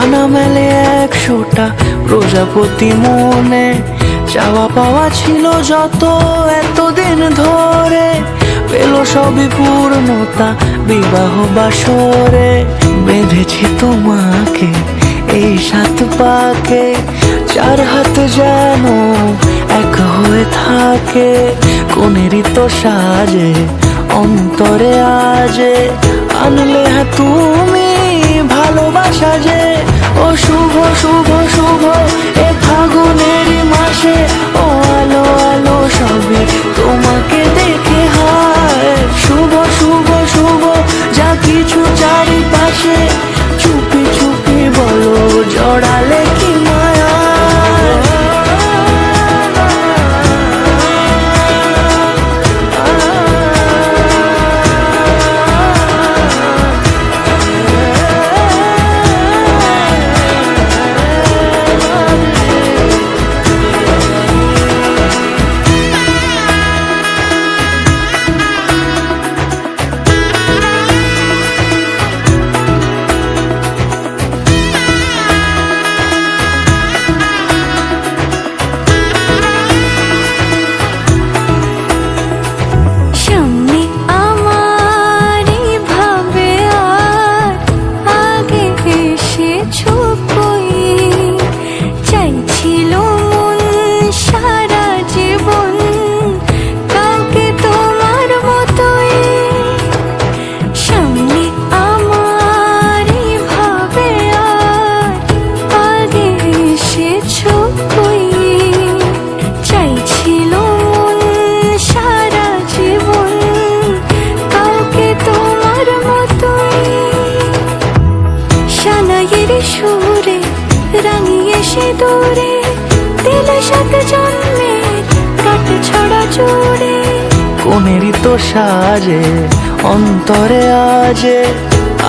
ডানা মেলে 100টা প্রজাপতি মনে, চাওয়া পাওয়া ছিল যত এতদিন ধরে, পেল সবই পূর্ণতা বিবাহ বাসরে। বেঁধেছি তোমাকে এই 7 পাকে, 4 হাত যেন এক হয়ে থাকে। কোনেরই তো সাজে অন্তরে আজে, আনলে তুমি ভালোবাসা যে। ও শুভ শুভ শুভ এ ফাগুনেরই মাসে, ও আলো আলো সবে তোমাকে দেখে হায়। শুভ শুভ শুভ যা কিছু চারিপাশে, চুপি চুপি বলো জড়ালে কি মায়া। সুরে রাঙিয়ে সে দূরে দিলে 7 জন্মের কাট ছড়া জুড়ে। কোনেরই তো সাজে অন্তরে আজে,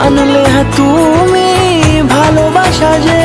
আনলে তুমি ভালোবাসা যে।